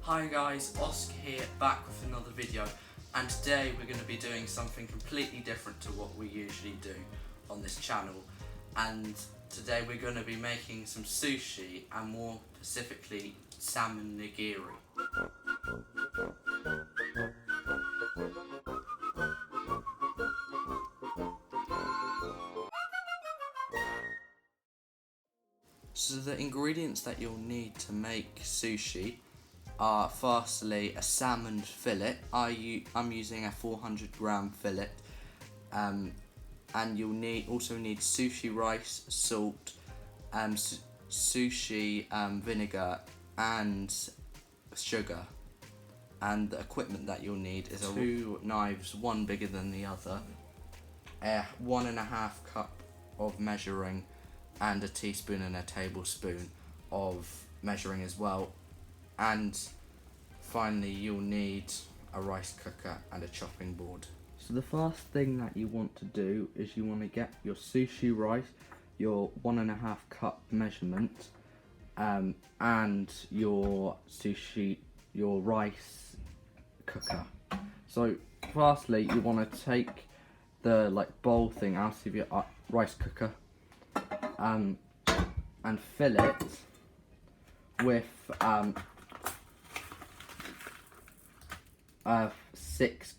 Hi guys, Oscar here, back with another video, and today we're going to be doing something completely different to what we usually do on this channel. And today we're going to be making some sushi, and more specifically salmon nigiri. So the ingredients that you'll need to make sushi are firstly a salmon fillet. I'm using a 400-gram fillet, and you'll also need sushi rice, salt, sushi vinegar, and sugar. And the equipment that you'll need is two knives, one bigger than the other, 1.5 cup of measuring, and a teaspoon and a tablespoon of measuring as well. And finally you'll need a rice cooker and a chopping board. So the first thing that you want to do is you want to get your sushi rice, your 1.5 cup measurement, and your rice cooker. So firstly you want to take the bowl thing out of your rice cooker, and fill it with 6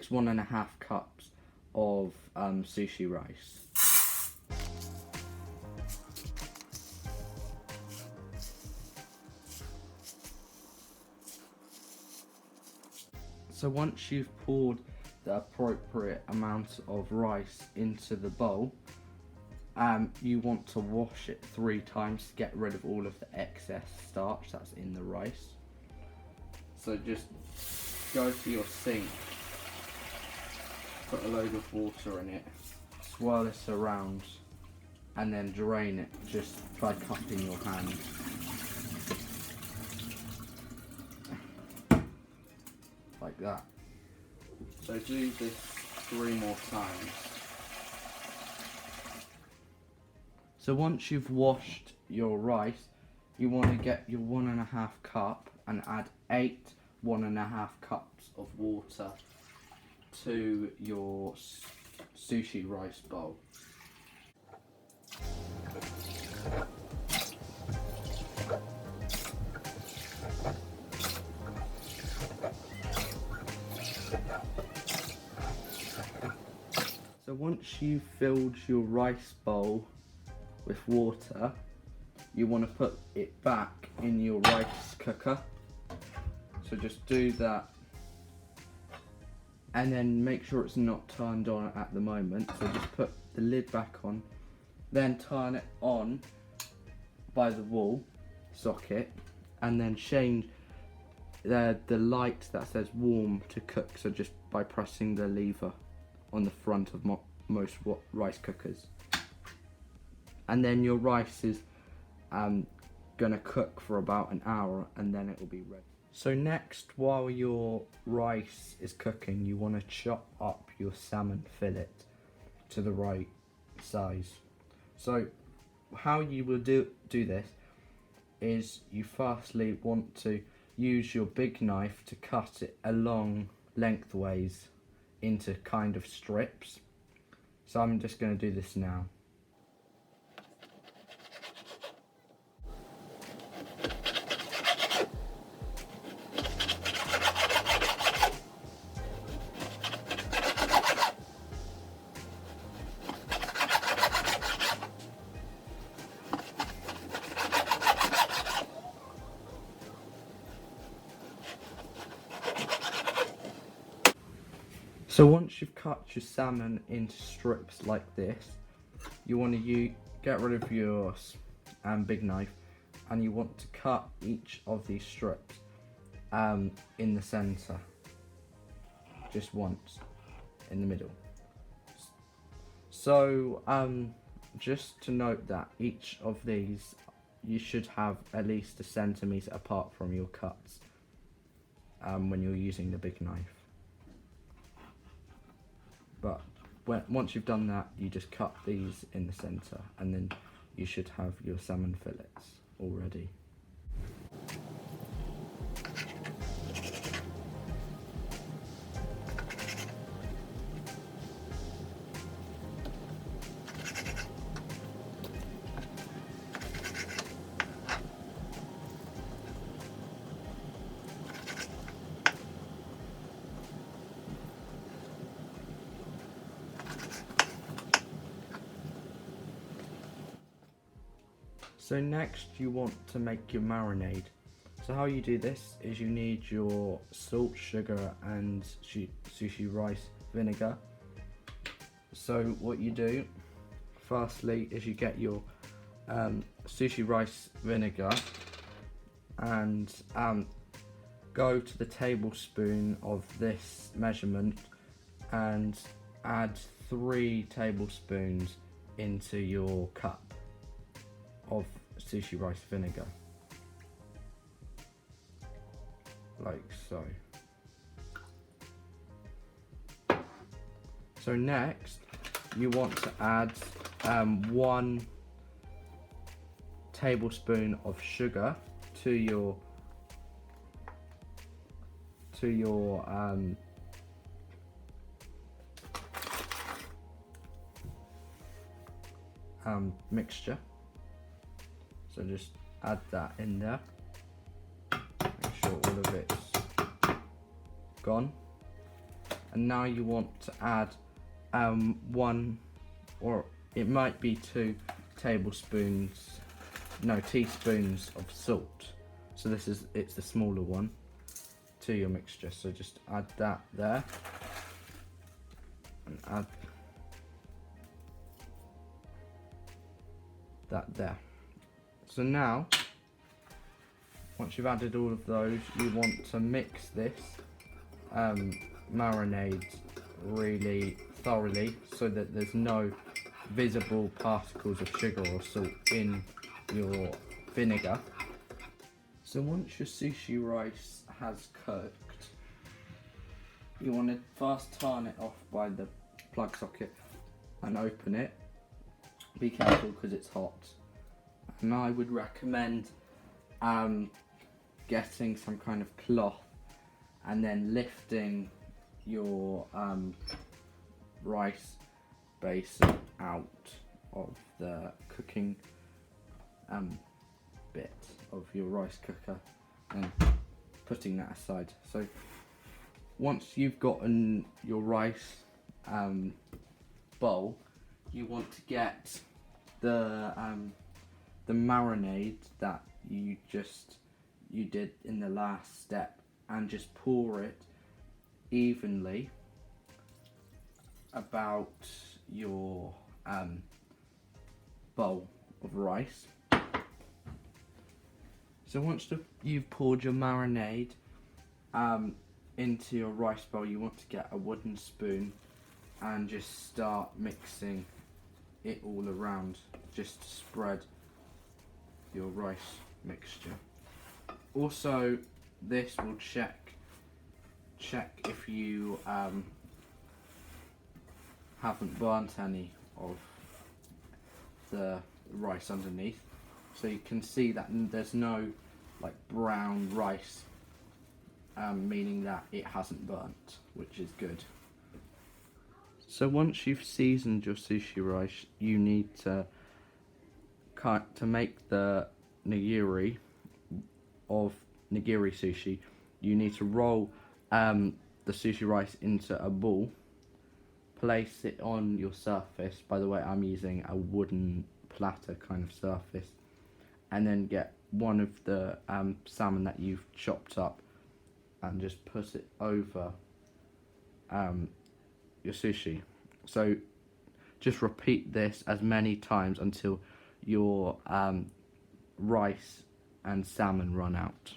1.5 cups of sushi rice. So once you've poured the appropriate amount of rice into the bowl, you want to wash it 3 times to get rid of all of the excess starch that's in the rice. So just go to your sink, put a load of water in it, swirl this around, and then drain it just by cupping your hand. Like that. So do this 3 more times. So once you've washed your rice, you want to get your 1.5 cup and add 8 1.5 cups of water to your sushi rice bowl. So once you've filled your rice bowl with water, you want to put it back in your rice cooker. So just do that, and then make sure it's not turned on at the moment. So just put the lid back on, then turn it on by the wall socket, and then change the light that says warm to cook, so just by pressing the lever on the front of most rice cookers. And then your rice is gonna cook for about an hour, and then it will be ready. So next, while your rice is cooking, you want to chop up your salmon fillet to the right size. So how you will do this is you firstly want to use your big knife to cut it along lengthways into kind of strips. So I'm just going to do this now. So once you've cut your salmon into strips like this, you want to get rid of your big knife, and you want to cut each of these strips in the center, just once in the middle. So just to note that each of these you should have at least 1 centimetre apart from your cuts when you're using the big knife. But once you've done that, you just cut these in the centre, and then you should have your salmon fillets all ready. So next you want to make your marinade. So how you do this is you need your salt, sugar and sushi rice vinegar. So what you do firstly is you get your sushi rice vinegar and go to the tablespoon of this measurement and add 3 tablespoons into your cup of sushi rice vinegar, like so. So next you want to add 1 tablespoon of sugar to your mixture. So just add that in there. Make sure all of it's gone. And now you want to add 1, or it might be 2 teaspoons of salt. So it's the smaller one to your mixture. So just add that there and add that there. So now, once you've added all of those, you want to mix this marinade really thoroughly so that there's no visible particles of sugar or salt in your vinegar. So once your sushi rice has cooked, you want to first turn it off by the plug socket and open it. Be careful because it's hot. And I would recommend getting some kind of cloth and then lifting your rice basin out of the cooking bit of your rice cooker and putting that aside. So once you've gotten your rice bowl, you want to get the marinade that you did in the last step and just pour it evenly about your bowl of rice. So once you've poured your marinade into your rice bowl, you want to get a wooden spoon and just start mixing it all around, just to spread your rice mixture. Also, this will check if you haven't burnt any of the rice underneath. So you can see that there's no like brown rice, meaning that it hasn't burnt, which is good. So once you've seasoned your sushi rice, you need to make the nigiri sushi. You need to roll the sushi rice into a ball, place it on your surface. By the way, I'm using a wooden platter kind of surface, and then get one of the salmon that you've chopped up and just put it over your sushi. So just repeat this as many times until your rice and salmon run out.